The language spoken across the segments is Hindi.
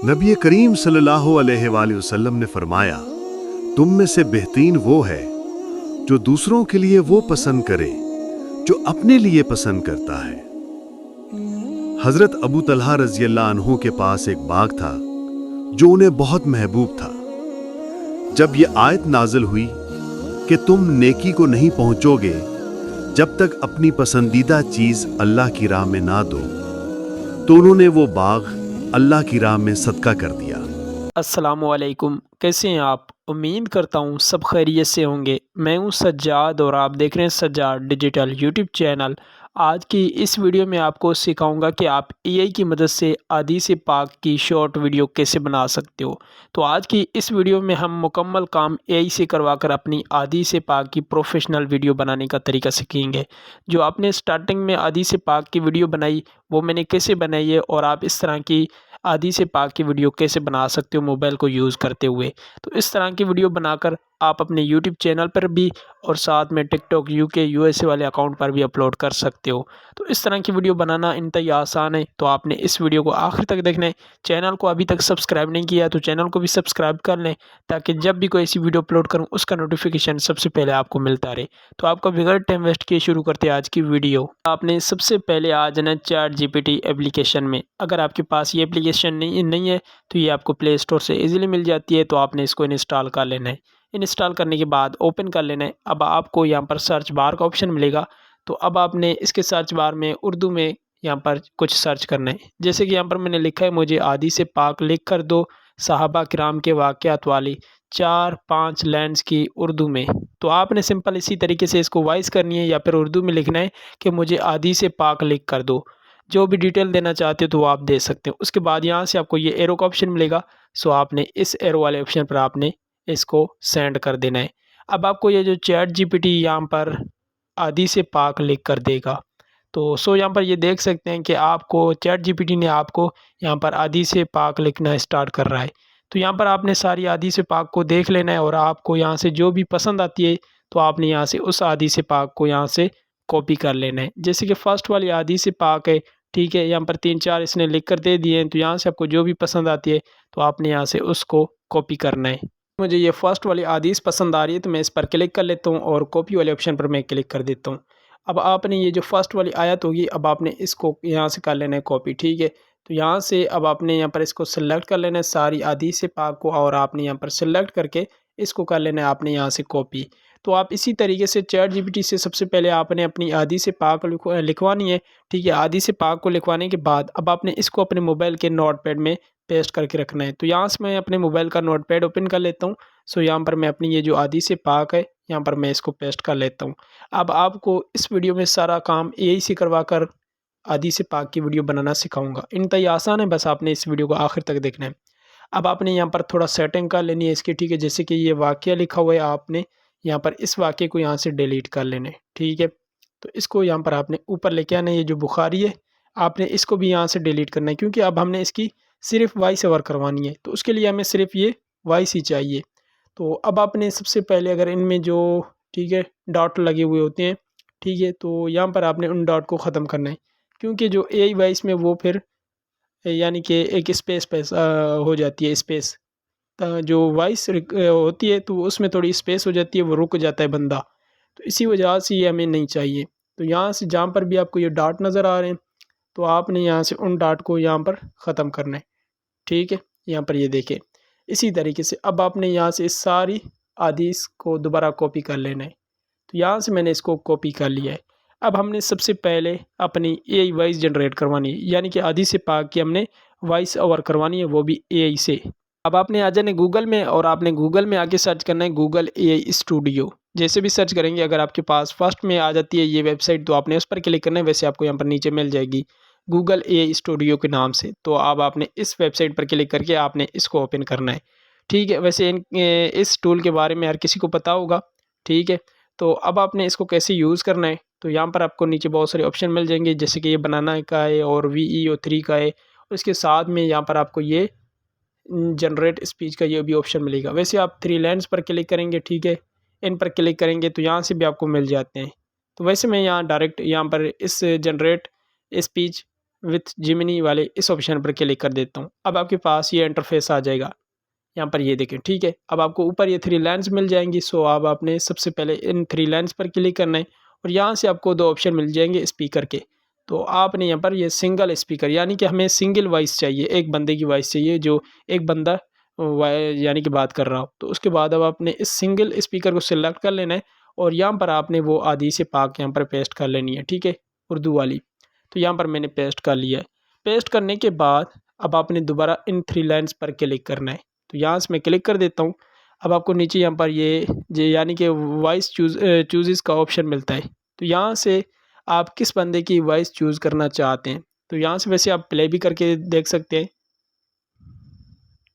नबी करीम सल्लल्लाहु अलैहि वसल्लम ने फरमाया, तुम में से बेहतरीन वो है जो दूसरों के लिए वो पसंद करे जो अपने लिए पसंद करता है। हजरत अबू तलहा रज़ियल्लाहु अन्हु के पास एक बाग था जो उन्हें बहुत महबूब था। जब ये आयत नाज़िल हुई कि तुम नेकी को नहीं पहुंचोगे जब तक अपनी पसंदीदा चीज अल्लाह की राह में ना दो, तो उन्होंने वो बाग अल्लाह की राह में सदका कर दिया। अस्सलामुअलैकुम, कैसे हैं आप? उम्मीद करता हूँ सब खैरियत से होंगे। मैं हूँ सज्जाद और आप देख रहे हैं सज्जाद डिजिटल यूट्यूब चैनल। आज की इस वीडियो में आपको सिखाऊंगा कि आप एआई की मदद से हदीस पाक की शॉर्ट वीडियो कैसे बना सकते हो। तो आज की इस वीडियो में हम मुकम्मल काम एआई से करवाकर अपनी हदीस पाक की प्रोफेशनल वीडियो बनाने का तरीका सीखेंगे। जो आपने स्टार्टिंग में हदीस पाक की वीडियो बनाई वो मैंने कैसे बनाई है और आप इस तरह की हदीस पाक की वीडियो कैसे बना सकते हो मोबाइल को यूज़ करते हुए। तो इस तरह की वीडियो बनाकर आप अपने यूट्यूब चैनल पर भी और साथ में टिकटॉक यूके यूएसए वाले अकाउंट पर भी अपलोड कर सकते हो। तो इस तरह की वीडियो बनाना इंतहाई आसान है, तो आपने इस वीडियो को आखिर तक देखना है। चैनल को अभी तक सब्सक्राइब नहीं किया तो चैनल को भी सब्सक्राइब कर लें, ताकि जब भी कोई ऐसी वीडियो अपलोड करूँ उसका नोटिफिकेशन सबसे पहले आपको मिलता रहे। तो आपका बगैर टाइम वेस्ट किए शुरू करते हैं आज की वीडियो। आपने सबसे पहले आ जाना चैट जीपीटी एप्लीकेशन में। अगर आपके पास ये एप्लीकेशन नहीं है तो ये आपको प्ले स्टोर से इजीली मिल जाती है, तो आपने इसको इंस्टॉल कर लेना है। इंस्टॉल करने के बाद ओपन कर लेना है। अब आपको यहाँ पर सर्च बार का ऑप्शन मिलेगा, तो अब आपने इसके सर्च बार में उर्दू में यहाँ पर कुछ सर्च करना है। जैसे कि यहाँ पर मैंने लिखा है, मुझे हदीस पाक लिख कर दो सहाबा किराम के वाक़यात वाली 4-5 लाइन्स की उर्दू में। तो आपने सिंपल इसी तरीके से इसको वॉइस करनी है या फिर उर्दू में लिखना है कि मुझे हदीस पाक लिख कर दो। जो भी डिटेल देना चाहते हो तो वो आप दे सकते हो। उसके बाद यहाँ से आपको ये एरो का ऑप्शन मिलेगा, सो आपने इस एरो वाले ऑप्शन पर आपने इसको सेंड कर देना है। अब आपको ये जो चैट जीपीटी यहाँ पर हदीस पाक लिख कर देगा, तो यहाँ पर ये देख सकते हैं कि आपको चैट जीपीटी ने आपको यहाँ पर हदीस पाक लिखना स्टार्ट कर रहा है। तो यहाँ पर आपने सारी हदीस पाक को देख लेना है और आपको यहाँ से जो भी पसंद आती है तो आपने यहाँ से उस हदीस पाक को यहाँ से कॉपी कर लेना है। जैसे कि फ़र्स्ट वाली हदीस पाक है, ठीक है, यहाँ पर 3-4 इसने लिख कर दे दिए हैं, तो यहाँ से आपको जो भी पसंद आती है तो आपने यहाँ से उसको कॉपी करना है। मुझे ये फ़र्स्ट वाली हदीस पसंद आ रही है तो मैं इस पर क्लिक कर लेता हूँ और कॉपी वाले ऑप्शन पर मैं क्लिक कर देता हूँ। अब आपने ये जो फ़र्स्ट वाली आयत होगी, अब आपने इसको यहाँ से कर लेना है कॉपी, ठीक है। तो यहाँ से अब आपने यहाँ पर इसको सेलेक्ट कर लेना है सारी हदीस पाक को, और आपने यहाँ पर सेलेक्ट करके इसको कर लेना है आपने यहाँ से कॉपी। तो आप इसी तरीके से चैट जीपीटी से सबसे पहले आपने अपनी हदीस पाक लिखवानी है, ठीक है। हदीस पाक को लिखवाने के बाद अब आपने इसको अपने मोबाइल के नोटपैड में पेस्ट करके रखना है। तो यहाँ से मैं अपने मोबाइल का नोटपैड ओपन कर लेता हूँ। यहाँ पर मैं अपनी ये जो हदीस पाक है यहाँ पर मैं इसको पेस्ट कर लेता हूँ। अब आपको इस वीडियो में सारा काम एआई से करवा कर हदीस पाक की वीडियो बनाना सिखाऊंगा। इंतहाई आसान है, बस आपने इस वीडियो को आखिर तक देखना है। अब आपने यहाँ पर थोड़ा सेटिंग कर लेनी है इसकी, ठीक है। जैसे कि ये वाक़या लिखा हुआ है, आपने यहाँ पर इस वाक़े को यहाँ से डिलीट कर लेना है, ठीक है। तो इसको यहाँ पर आपने ऊपर लेके आना है। ये जो बुखारी है आपने इसको भी यहाँ से डिलीट करना है, क्योंकि अब हमने इसकी सिर्फ वॉइस ओवर करवानी है, तो उसके लिए हमें सिर्फ ये वॉइस ही चाहिए। तो अब आपने सबसे पहले अगर इनमें जो, ठीक है, डॉट लगे हुए होते हैं, ठीक है, तो यहाँ पर आपने उन डॉट को ख़त्म करना है, क्योंकि जो एआई वॉइस में वो फिर यानी कि एक स्पेस पे हो जाती है स्पेस, जो वॉइस होती है तो उसमें थोड़ी स्पेस हो जाती है, वो रुक जाता है बंदा, तो इसी वजह से ये हमें नहीं चाहिए। तो यहाँ से जहाँ पर भी आपको ये डॉट नज़र आ रहे हैं तो आपने यहाँ से उन डॉट को यहाँ पर ख़त्म करना है, ठीक है। यहाँ पर ये देखें, इसी तरीके से अब आपने यहाँ से इस सारी हदीस को दोबारा कॉपी कर लेना है। तो यहाँ से मैंने इसको कॉपी कर लिया है। अब हमने सबसे पहले अपनी एआई वॉइस जनरेट करवानी है, यानी कि हदीस पाक की हमने वॉइस ओवर करवानी है, वो भी एआई से। अब आपने आ जाना गूगल में और आपने गूगल में आके सर्च करना है गूगल एआई स्टूडियो। जैसे भी सर्च करेंगे, अगर आपके पास फर्स्ट में आ जाती है ये वेबसाइट तो आपने उस पर क्लिक करना है, वैसे आपको यहाँ पर नीचे मिल जाएगी गूगल एआई स्टूडियो के नाम से। तो अब आपने इस वेबसाइट पर क्लिक करके आपने इसको ओपन करना है, ठीक है। वैसे इस टूल के बारे में हर किसी को पता होगा, ठीक है। तो अब आपने इसको कैसे यूज़ करना है, तो यहाँ पर आपको नीचे बहुत सारे ऑप्शन मिल जाएंगे, जैसे कि ये बनाना का है और VEO3 का है। उसके साथ में यहाँ पर आपको ये जनरेट स्पीच का ये भी ऑप्शन मिलेगा। वैसे आप 3 लाइन्स पर क्लिक करेंगे, ठीक है, इन पर क्लिक करेंगे तो यहाँ से भी आपको मिल जाते हैं। तो वैसे मैं यहाँ डायरेक्ट यहाँ पर इस जनरेट स्पीच विथ जिमिनी वाले इस ऑप्शन पर क्लिक कर देता हूँ। अब आपके पास ये इंटरफेस आ जाएगा, यहाँ पर ये देखें, ठीक है। अब आपको ऊपर ये 3 लाइन्स मिल जाएंगी। सो अब आपने सबसे पहले इन 3 लाइन्स पर क्लिक करना है और यहाँ से आपको 2 ऑप्शन मिल जाएंगे स्पीकर के। तो आपने यहाँ पर ये सिंगल स्पीकर, यानी कि हमें सिंगल वॉइस चाहिए, एक बंदे की वॉइस चाहिए जो एक बंदा यानी कि बात कर रहा हो। तो उसके बाद अब आपने इस सिंगल स्पीकर को सिलेक्ट कर लेना है और यहाँ पर आपने वो हदीस पाक यहाँ पर पेस्ट कर लेनी है, ठीक है, उर्दू वाली। तो यहाँ पर मैंने पेस्ट कर लिया है। पेस्ट करने के बाद अब आपने दोबारा इन 3 लाइन्स पर क्लिक करना है। तो यहाँ से मैं क्लिक कर देता हूँ। अब आपको नीचे यहाँ पर ये यानी कि वॉइस चूज़ का ऑप्शन मिलता है। तो यहाँ से आप किस बंदे की वॉइस चूज़ करना चाहते हैं। तो यहाँ से वैसे आप प्ले भी करके देख सकते हैं।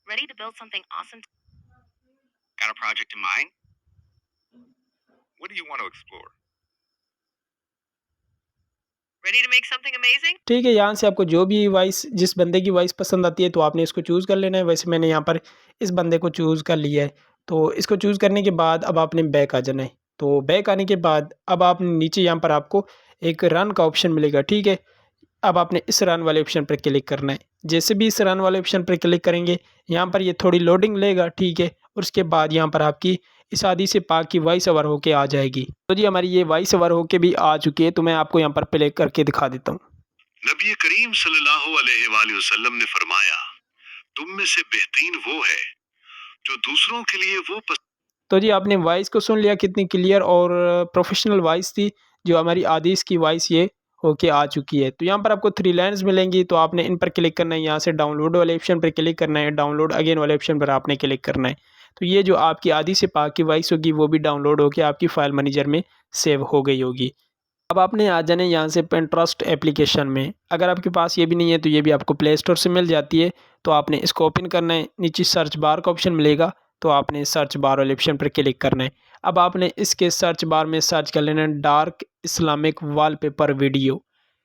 Ready to build something awesome? Got a project in mind? What do you want to explore? Ready to make something amazing? ठीक है, यहाँ से आपको जो भी वॉइस, जिस बंदे की वॉइस पसंद आती है तो आपने इसको चूज़ कर लेना है। वैसे मैंने यहाँ पर इस बंदे को चूज़ कर लिया है। तो इसको चूज़ करने के बाद अब आपने बैक आ जाना है। तो बैक आने के बाद अब आप नीचे यहाँ पर आपको एक रन का ऑप्शन मिलेगा, ठीक है। अब आपने इस रन वाले ऑप्शन पर क्लिक करना है। जैसे भी इस रन वाले ऑप्शन पर क्लिक करेंगे, यहाँ पर ये थोड़ी लोडिंग लेगा, ठीक है। और उसके बाद यहाँ पर आपकी इस हदीस पाक की वॉइस ओवर होके आ जाएगी। तो जी हमारी ये वॉइस ओवर होके भी आ चुकी है। तो मैं आपको यहाँ पर प्ले करके दिखा देता हूँ। नबी करीम सल्लल्लाहु अलैहि वसल्लम ने फरमाया, तुम में से बेहतरीन वो है जो दूसरों के लिए वो तो जी आपने वॉइस को सुन लिया, कितनी क्लियर और प्रोफेशनल वॉइस थी। जो हमारी आदिश की वॉइस ये होके आ चुकी है। तो यहाँ पर आपको 3 लाइन्स मिलेंगी। तो आपने इन पर क्लिक करना है, यहाँ से डाउनलोड वाले ऑप्शन पर क्लिक करना है, डाउनलोड अगेन वाले ऑप्शन पर आपने क्लिक करना है। तो ये जो आपकी आदिश पाक की वॉइस होगी वो भी डाउनलोड होकर आपकी फाइल मैनेजर में सेव हो गई होगी। अब आपने आ जाना है यहाँ से पिंटरेस्ट एप्लीकेशन में। अगर आपके पास ये भी नहीं है तो ये भी आपको प्ले स्टोर से मिल जाती है। तो आपने इसको ओपन करना है। नीचे सर्च बार का ऑप्शन मिलेगा, तो आपने सर्च बार वाले ऑप्शन पर क्लिक करना है। अब आपने इसके सर्च बार में सर्च कर लेना है डार्क इस्लामिक वॉलपेपर वीडियो।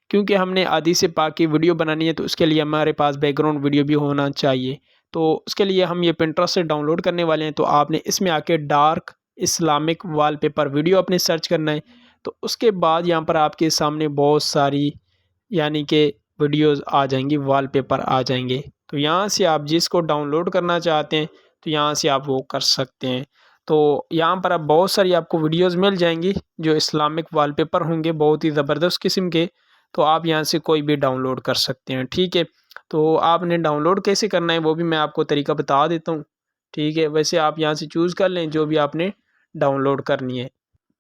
क्योंकि हमने हदीस पाक की वीडियो बनानी है तो उसके लिए हमारे पास बैकग्राउंड वीडियो भी होना चाहिए। तो उसके लिए हम ये पिंटरेस्ट से डाउनलोड करने वाले हैं। तो आपने इसमें आके डार्क इस्लामिक वॉलपेपर वीडियो अपने सर्च करना है। तो उसके बाद यहाँ पर आपके सामने बहुत सारी यानी कि वीडियोस आ जाएंगी, वॉलपेपर आ जाएंगे। तो यहाँ से आप जिसको डाउनलोड करना चाहते हैं तो यहाँ से आप वो कर सकते हैं। तो यहाँ पर अब बहुत सारी आपको वीडियोस मिल जाएंगी जो इस्लामिक वॉलपेपर होंगे, बहुत ही ज़बरदस्त किस्म के। तो आप यहाँ से कोई भी डाउनलोड कर सकते हैं, ठीक है। तो आपने डाउनलोड कैसे करना है वो भी मैं आपको तरीका बता देता हूँ, ठीक है। वैसे आप यहाँ से चूज़ कर लें जो भी आपने डाउनलोड करनी है।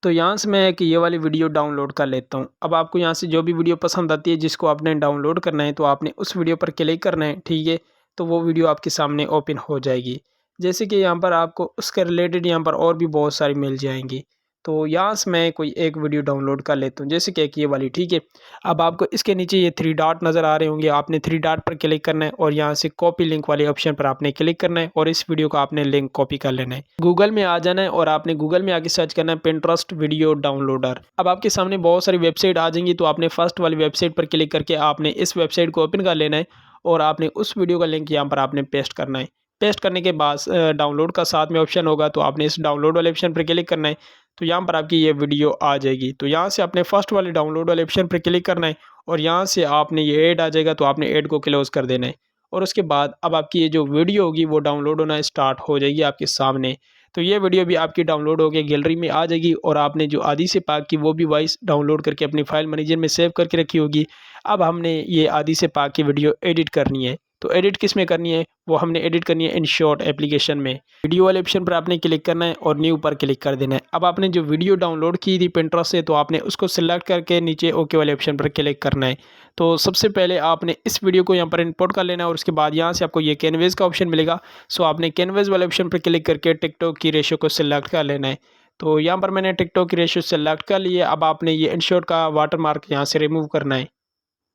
तो यहाँ से मैं एक ये वाली वीडियो डाउनलोड कर लेता हूँ। अब आपको यहाँ से जो भी वीडियो पसंद आती है जिसको आपने डाउनलोड करना है तो आपने उस वीडियो पर क्लिक करना है, ठीक है। तो वो वीडियो आपके सामने ओपन हो जाएगी। जैसे कि यहाँ पर आपको उसके रिलेटेड यहाँ पर और भी बहुत सारी मिल जाएंगी। तो यहाँ से मैं कोई एक वीडियो डाउनलोड कर लेता हूँ, जैसे कि एक ये वाली, ठीक है। अब आपको इसके नीचे ये 3 डॉट नज़र आ रहे होंगे, आपने 3 डॉट पर क्लिक करना है और यहाँ से कॉपी लिंक वाले ऑप्शन पर आपने क्लिक करना है और इस वीडियो को आपने लिंक कॉपी कर लेना है। गूगल में आ जाना है और आपने गूगल में आके सर्च करना है पिंटरेस्ट वीडियो डाउनलोडर। अब आपके सामने बहुत सारी वेबसाइट आ जाएंगी। तो आपने फर्स्ट वाली वेबसाइट पर क्लिक करके आपने इस वेबसाइट को ओपन कर लेना है और आपने उस वीडियो का लिंक यहाँ पर आपने पेस्ट करना है। पेस्ट करने के बाद डाउनलोड का साथ में ऑप्शन होगा, तो आपने इस डाउनलोड वाले ऑप्शन पर क्लिक करना है। तो यहाँ पर आपकी ये वीडियो आ जाएगी। तो यहाँ से आपने फर्स्ट वाले डाउनलोड वाले ऑप्शन पर क्लिक करना है और यहाँ से आपने ये ऐड आ जाएगा, तो आपने ऐड को क्लोज कर देना है। और उसके बाद अब आपकी ये जो वीडियो होगी वो डाउनलोड होना स्टार्ट हो जाएगी आपके सामने। तो ये वीडियो भी आपकी डाउनलोड होकर गैलरी में आ जाएगी और आपने जो हदीस पाक की वो भी वॉइस डाउनलोड करके अपनी फाइल मैनेजर में सेव करके रखी होगी। अब हमने ये हदीस पाक की वीडियो एडिट करनी है। तो एडिट किस में करनी है, वो हमने एडिट करनी है InShot एप्लीकेशन में। वीडियो वाले ऑप्शन पर आपने क्लिक करना है और न्यू पर क्लिक कर देना है। अब आपने जो वीडियो डाउनलोड की थी पिंटरेस्ट से तो आपने उसको सिलेक्ट करके नीचे ओके वाले ऑप्शन पर क्लिक करना है। तो सबसे पहले आपने इस वीडियो को यहाँ पर इंपोर्ट कर लेना है और उसके बाद यहाँ से आपको ये कैनवेस का ऑप्शन मिलेगा। सो आपने कैनवेस वाले ऑप्शन पर क्लिक करके टिकटॉक की रेशो को सिलेक्ट कर लेना है। तो यहाँ पर मैंने टिकटॉक की रेशो सेलेक्ट कर ली है। अब आपने ये InShot का वाटरमार्क यहाँ से रिमूव करना है।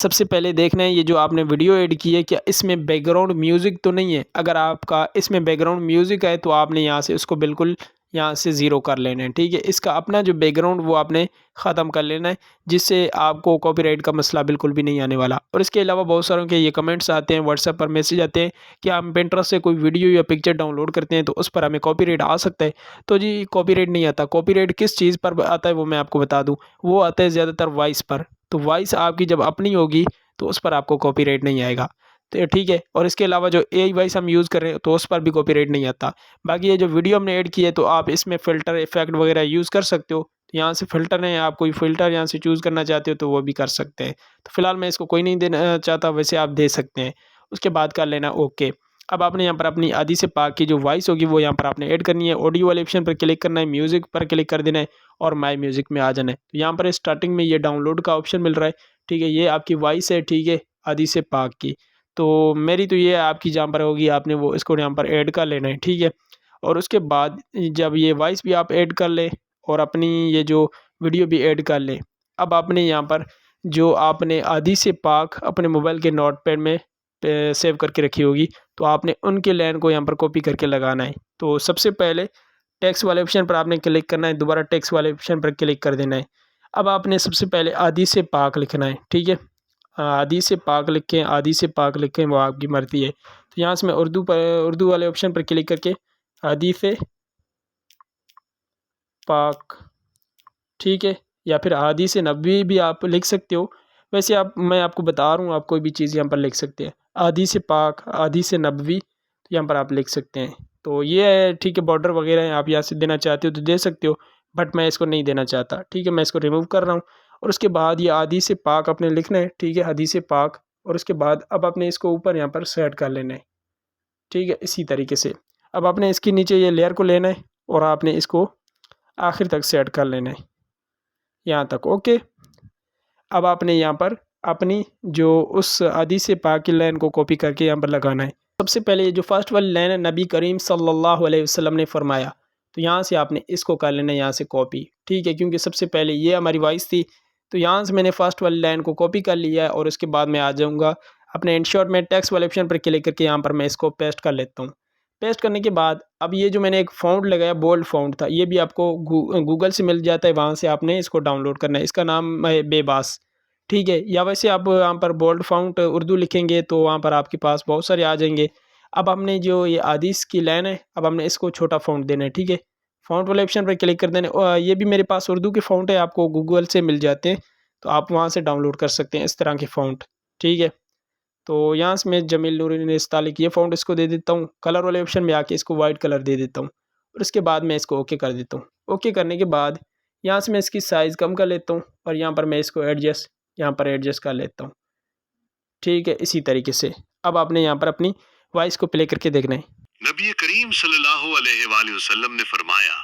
सबसे पहले देखना है ये जो आपने वीडियो ऐड की है क्या इसमें बैकग्राउंड म्यूज़िक तो नहीं है। अगर आपका इसमें बैकग्राउंड म्यूज़िक है तो आपने यहाँ से उसको बिल्कुल यहाँ से ज़ीरो कर लेना है, ठीक है। इसका अपना जो बैकग्राउंड वो आपने ख़त्म कर लेना है, जिससे आपको कॉपीराइट का मसला बिल्कुल भी नहीं आने वाला। और इसके अलावा बहुत सारों के ये कमेंट्स आते हैं, व्हाट्सएप पर मैसेज आते हैं कि हम पिंटरेस्ट से कोई वीडियो या पिक्चर डाउनलोड करते हैं तो उस पर हमें कॉपीराइट आ सकता है। तो जी कॉपीराइट नहीं आता। कॉपीराइट किस चीज़ पर आता है वो मैं आपको बता दूँ, वो आता है ज़्यादातर वॉइस पर। तो वॉइस आपकी जब अपनी होगी तो उस पर आपको कॉपीराइट नहीं आएगा। तो ठीक है, और इसके अलावा जो एआई वॉइस हम यूज़ कर रहे हैं तो उस पर भी कॉपीराइट नहीं आता। बाकी ये जो वीडियो हमने ऐड की है तो आप इसमें फ़िल्टर इफेक्ट वगैरह यूज़ कर सकते हो। तो यहाँ से फ़िल्टर है, आप कोई फ़िल्टर यहाँ से चूज़ करना चाहते हो तो वो भी कर सकते हैं। तो फिलहाल मैं इसको कोई नहीं देना चाहता, वैसे आप दे सकते हैं। उसके बाद कर लेना ओके। अब आपने यहाँ पर अपनी आधी से पाक की जो वॉइस होगी वो यहाँ पर आपने ऐड करनी है। ऑडियो वाले ऑप्शन पर क्लिक करना है, म्यूज़िक पर क्लिक कर देना है और माय म्यूज़िक में आ जाना है। तो यहाँ पर स्टार्टिंग में ये डाउनलोड का ऑप्शन मिल रहा है, ठीक है, ये आपकी वॉइस है, ठीक है, आधी से पाक की। तो मेरी तो ये आपकी जहाँ पर होगी आपने वो इसको यहाँ पर ऐड कर लेना है, ठीक है। और उसके बाद जब ये वॉइस भी आप ऐड कर ले और अपनी ये जो वीडियो भी ऐड कर ले, अब आपने यहाँ पर जो आपने आधी से पाक अपने मोबाइल के नोटपैड में सेव करके रखी होगी तो आपने उनके लाइन को यहाँ पर कॉपी करके लगाना है। तो सबसे पहले टेक्स्ट वाले ऑप्शन पर आपने क्लिक करना है, दोबारा टेक्स्ट वाले ऑप्शन पर क्लिक कर देना है। अब आपने सबसे पहले आधी से पाक लिखना है, ठीक है, आधी से पाक लिखें, आधी से पाक लिखें, वो आपकी मर्ज़ी है। तो यहाँ से मैं उर्दू वाले ऑप्शन पर क्लिक करके आधी से पाक, ठीक है, या फिर आधी से नबी भी आप लिख सकते हो। वैसे मैं आपको बता रहा हूँ, आप कोई भी चीज़ यहाँ पर लिख सकते हैं। आधी से पाक, आधी से नबवी, तो यहाँ पर आप लिख सकते हैं। तो ये है, ठीक है, बॉर्डर वगैरह है, आप यहाँ से देना चाहते हो तो दे सकते हो, बट मैं इसको नहीं देना चाहता, ठीक है, मैं इसको रिमूव कर रहा हूँ। और उसके बाद ये आधी से पाक आपने लिखना है, ठीक है, आधी से पाक, और उसके बाद अब आपने इसको ऊपर यहाँ पर सेट कर लेना है, ठीक है, इसी तरीके से। अब आपने इसके नीचे ये लेयर को लेना है और आपने इसको आखिर तक सेट कर लेना है, यहाँ तक ओके। अब आपने यहाँ पर अपनी जो उस आधी से पाक की लाइन को कॉपी करके यहाँ पर लगाना है। सबसे पहले ये जो फर्स्ट वाली लाइन है, नबी करीम सल्लल्लाहु अलैहि वसल्लम ने फरमाया, तो यहाँ से आपने इसको कर लेना है यहाँ से कॉपी, ठीक है, क्योंकि सबसे पहले ये हमारी वॉइस थी। तो यहाँ से मैंने फर्स्ट वाली लाइन को कॉपी कर लिया है और उसके बाद मैं आ जाऊँगा अपने इंशॉट में टेक्स्ट वाले ऑप्शन पर क्लिक करके यहाँ पर मैं इसको पेस्ट कर लेता हूँ। पेस्ट करने के बाद अब ये जो मैंने एक फ़ॉन्ट लगाया, बोल्ड फ़ॉन्ट था, ये भी आपको गूगल से मिल जाता है, वहाँ से आपने इसको डाउनलोड करना है। इसका नाम है बेबास, ठीक है, या वैसे आप यहाँ पर बोल्ड फ़ॉन्ट उर्दू लिखेंगे तो वहाँ पर आपके पास बहुत सारे आ जाएंगे। अब हमने जो ये आदिश की लाइन है, अब हमने इसको छोटा फ़ॉन्ट देना है, ठीक है, फ़ॉन्ट वाले ऑप्शन पर क्लिक कर देना है। ये भी मेरे पास उर्दू के फ़ॉन्ट है, आपको गूगल से मिल जाते हैं, तो आप वहाँ से डाउनलोड कर सकते हैं इस तरह के फ़ॉन्ट, ठीक है। तो यहाँ से मैं जमील नूरी इस्तालिक ये फ़ॉन्ट इसको दे देता हूँ। कलर वाले ऑप्शन में आके इसको वाइट कलर दे देता हूँ और इसके बाद मैं इसको ओके कर देता हूँ। ओके करने के बाद यहाँ से मैं इसकी साइज़ कम कर लेता हूँ और यहाँ पर मैं इसको यहाँ पर एडजस्ट कर लेता हूँ, ठीक है, इसी तरीके से। अब आपने यहाँ पर अपनी वॉइस को प्ले करके देखना है। नबी करीम सल्लल्लाहु अलैहि वसल्लम ने फरमाया,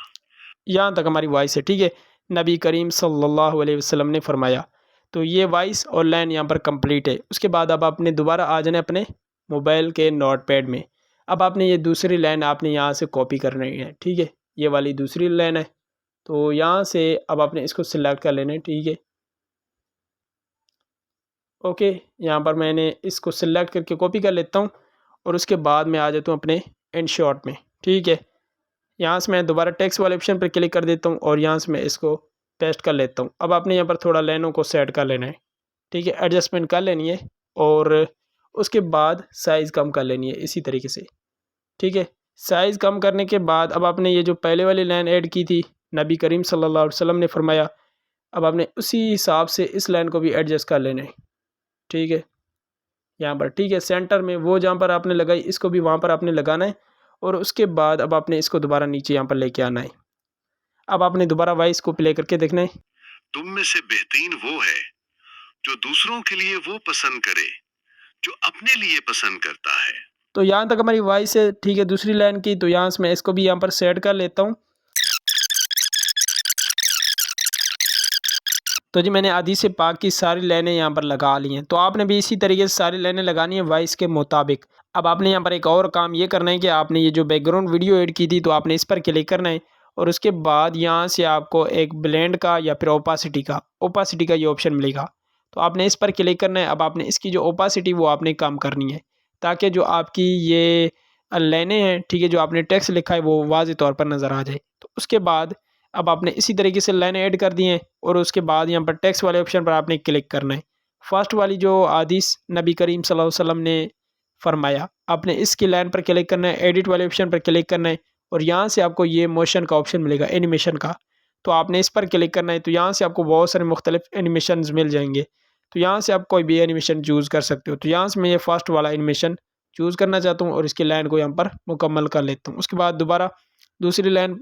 यहाँ तक हमारी वॉइस है, ठीक है, नबी करीम सल्लल्लाहु अलैहि वसल्लम ने फरमाया। तो ये वॉइस और लाइन यहाँ पर कंप्लीट है। उसके बाद अब आपने दोबारा आ जाना अपने मोबाइल के नोटपैड में। अब आपने ये दूसरी लाइन आपने यहाँ से कॉपी करनी है, ठीक है, ये वाली दूसरी लाइन है। तो यहाँ से अब आपने इसको सिलेक्ट कर लेना है, ठीक है, ओके। यहाँ पर मैंने इसको सिलेक्ट करके कॉपी कर लेता हूँ और उसके बाद मैं आ जाता हूँ अपने InShot में, ठीक है। यहाँ से मैं दोबारा टेक्स्ट वाले ऑप्शन पर क्लिक कर देता हूँ और यहाँ से मैं इसको पेस्ट कर लेता हूँ। अब आपने यहाँ पर थोड़ा लाइनों को सेट कर लेना है, ठीक है, एडजस्टमेंट कर लेनी है और उसके बाद साइज़ कम कर लेनी है इसी तरीके से, ठीक है। साइज़ कम करने के बाद अब आपने ये जो पहले वाली लाइन ऐड की थी, नबी करीम सल्लल्लाहु अलैहि वसल्लम ने फरमाया, अब आपने उसी हिसाब से इस लाइन को भी एडजस्ट कर लेना है, ठीक है, यहाँ पर, ठीक है, सेंटर में वो जहाँ पर आपने लगाई इसको भी वहाँ पर आपने लगाना है और उसके बाद अब आपने इसको दोबारा नीचे यहाँ पर लेके आना है। अब आपने दोबारा वॉइस को प्ले करके देखना है। तुम में से बेहतरीन वो है जो दूसरों के लिए वो पसंद करे जो अपने लिए पसंद करता है। तो यहाँ तक हमारी वॉइस है, ठीक है, दूसरी लाइन की। तो यहाँ से मैं इसको भी यहाँ पर सेट कर लेता हूँ। तो जी मैंने आधी से पाक की सारी लाइनें यहाँ पर लगा ली हैं। तो आपने भी इसी तरीके से सारी लाइनें लगानी है वॉइस के मुताबिक। अब आपने यहाँ पर एक और काम ये करना है कि आपने ये जो बैकग्राउंड वीडियो ऐड की थी तो आपने इस पर क्लिक करना है और उसके बाद यहाँ से आपको एक ब्लेंड का या फिर ओपासिटी का ये ऑप्शन मिलेगा। तो आपने इस पर क्लिक करना है। अब आपने इसकी जो ओपासिटी वो आपने कम करनी है ताकि जो आपकी ये लाइनें हैं, ठीक है, जो आपने टेक्स्ट लिखा है वो वाज़ेह तौर पर नज़र आ जाए। तो उसके बाद अब आपने इसी तरीके से लाइनें ऐड कर दी हैं और उसके बाद यहाँ पर टेक्स्ट वाले ऑप्शन पर आपने क्लिक करना है। फर्स्ट वाली जो हदीस नबी करीम सल्लल्लाहु अलैहि वसल्लम ने फरमाया, आपने इसकी लाइन पर क्लिक करना है, एडिट वाले ऑप्शन पर क्लिक करना है और यहाँ से आपको ये मोशन का ऑप्शन मिलेगा, एनिमेशन का। तो आपने इस पर क्लिक करना है। तो यहाँ से आपको बहुत सारे मुख्तलिफ एनिमेशन मिल जाएंगे। तो यहाँ से आप कोई भी एनिमेशन चूज़ कर सकते हो। तो यहाँ से मैं ये फर्स्ट वाला एनिमेशन चूज़ करना चाहता हूँ और इसकी लाइन को यहाँ पर मुकम्मल कर लेता हूँ। उसके बाद दोबारा दूसरी लाइन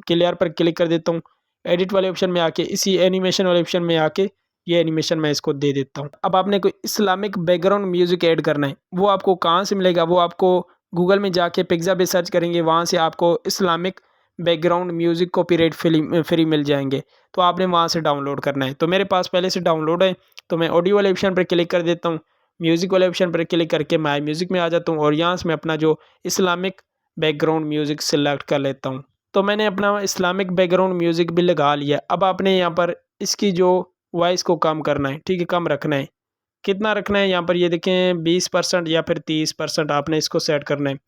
के लेयर पर क्लिक कर देता हूँ। एडिट वाले ऑप्शन में आके इसी एनिमेशन वाले ऑप्शन में आके ये एनिमेशन मैं इसको दे देता हूँ। अब आपने कोई इस्लामिक बैकग्राउंड म्यूज़िक ऐड करना है, वो आपको कहाँ से मिलेगा? वो आपको गूगल में जाके पिक्ज़ा पे सर्च करेंगे, वहाँ से आपको Islamic background music copyright free मिल जाएंगे। तो आपने वहाँ से डाउनलोड करना है। तो मेरे पास पहले से डाउनलोड है, तो मैं ऑडियो वाले ऑप्शन पर क्लिक कर देता हूँ। म्यूज़िक वाले ऑप्शन पर क्लिक करके माय म्यूज़िक में आ जाता हूँ और यहाँ से मैं अपना जो इस्लामिक बैकग्राउंड म्यूज़िक सेलेक्ट कर लेता हूँ। तो मैंने अपना इस्लामिक बैकग्राउंड म्यूज़िक भी लगा लिया। अब आपने यहाँ पर इसकी जो वॉइस को कम करना है, ठीक है, कम रखना है। कितना रखना है? यहाँ पर ये देखें 20% या फिर 30% आपने इसको सेट करना है।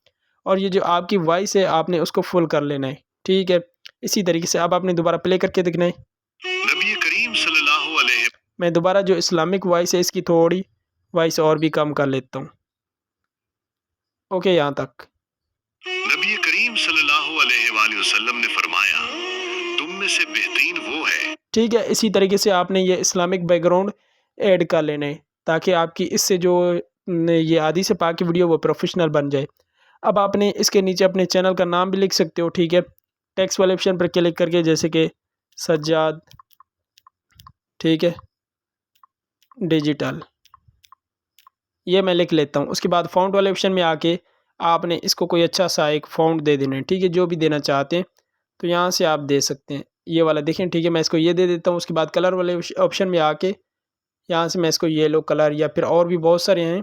और ये जो आपकी वॉइस है आपने उसको फुल कर लेना है, ठीक है। इसी तरीके से अब आपने दोबारा प्ले करके देखना है। नबी करीम सल्लल्लाहु अलैहि मैं दोबारा जो इस्लामिक वॉइस है इसकी थोड़ी वॉइस और भी कम कर लेता हूँ। ओके, यहाँ तक। नबी करीम सल्लल्लाहु अलैहि वसल्लम ने फरमाया, तुम में से बेहतरीन वो है। ठीक है, इसी तरीके से आपने ये इस्लामिक बैकग्राउंड ऐड कर लेना है ताकि आपकी इससे जो ये आदि से पाक की वीडियो वो प्रोफेशनल बन जाए। अब आपने इसके नीचे अपने चैनल का नाम भी लिख सकते हो, ठीक है। टेक्स्ट वाले ऑप्शन पर क्लिक करके जैसे कि सज्जाद, ठीक है, डिजिटल, ये मैं लिख लेता हूँ। उसके बाद फ़ॉन्ट वाले ऑप्शन में आके आपने इसको कोई अच्छा सा एक फ़ॉन्ट दे देना है, ठीक है, जो भी देना चाहते हैं तो यहाँ से आप दे सकते हैं। ये वाला देखें, ठीक है, मैं इसको ये दे देता हूँ। उसके बाद कलर वाले ऑप्शन में आके यहाँ से मैं इसको येलो कलर या फिर और भी बहुत सारे हैं,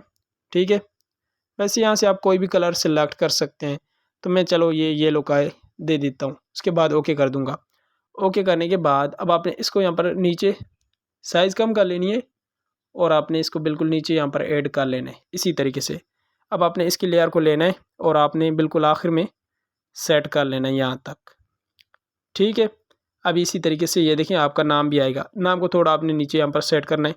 ठीक है, वैसे यहाँ से आप कोई भी कलर सेलेक्ट कर सकते हैं। तो मैं चलो ये येलो का दे देता हूँ। उसके बाद ओके कर दूँगा। ओके करने के बाद अब आपने इसको यहाँ पर नीचे साइज़ कम कर लेनी है और आपने इसको बिल्कुल नीचे यहाँ पर ऐड कर लेना है इसी तरीके से। अब आपने इसकी लेयर को लेना है और आपने बिल्कुल आखिर में सेट कर लेना है यहाँ तक, ठीक है। अब इसी तरीके से ये देखें आपका नाम भी आएगा। नाम को थोड़ा आपने नीचे यहाँ पर सेट करना है।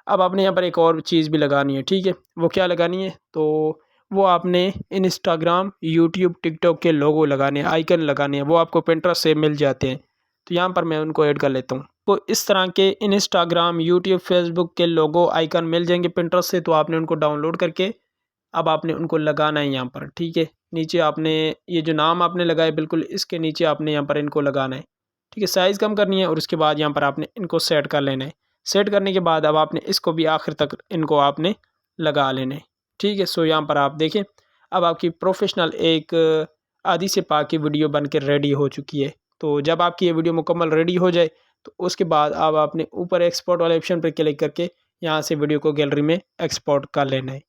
अब आपने यहाँ पर एक और चीज़ भी लगानी है, ठीक है। वो क्या लगानी है? तो वो आपने इंस्टाग्राम, यूट्यूब, टिकटॉक के लोगो लगाने हैं, आइकन लगाने हैं। वो आपको पिंटरेस्ट से मिल जाते हैं। तो यहाँ पर मैं उनको ऐड कर लेता हूँ। तो इस तरह के इंस्टाग्राम, यूट्यूब, फेसबुक के लोगो, आइकन मिल जाएंगे पिंटरेस्ट से। तो आपने उनको डाउनलोड करके अब आपने उनको लगाना है यहाँ पर, ठीक है। नीचे आपने ये जो नाम आपने लगाए बिल्कुल इसके नीचे आपने यहाँ पर इनको लगाना है, ठीक है। साइज़ कम करनी है और उसके बाद यहाँ पर आपने इनको सेट कर लेना है। सेट करने के बाद अब आपने इसको भी आखिर तक इनको आपने लगा लेना है, ठीक है। सो यहाँ पर आप देखें अब आपकी प्रोफेशनल एक आधी से पाक की वीडियो बन के रेडी हो चुकी है। तो जब आपकी ये वीडियो मुकम्मल रेडी हो जाए तो उसके बाद अब आपने ऊपर एक्सपोर्ट वाले ऑप्शन पर क्लिक करके यहाँ से वीडियो को गैलरी में एक्सपोर्ट कर लेना है।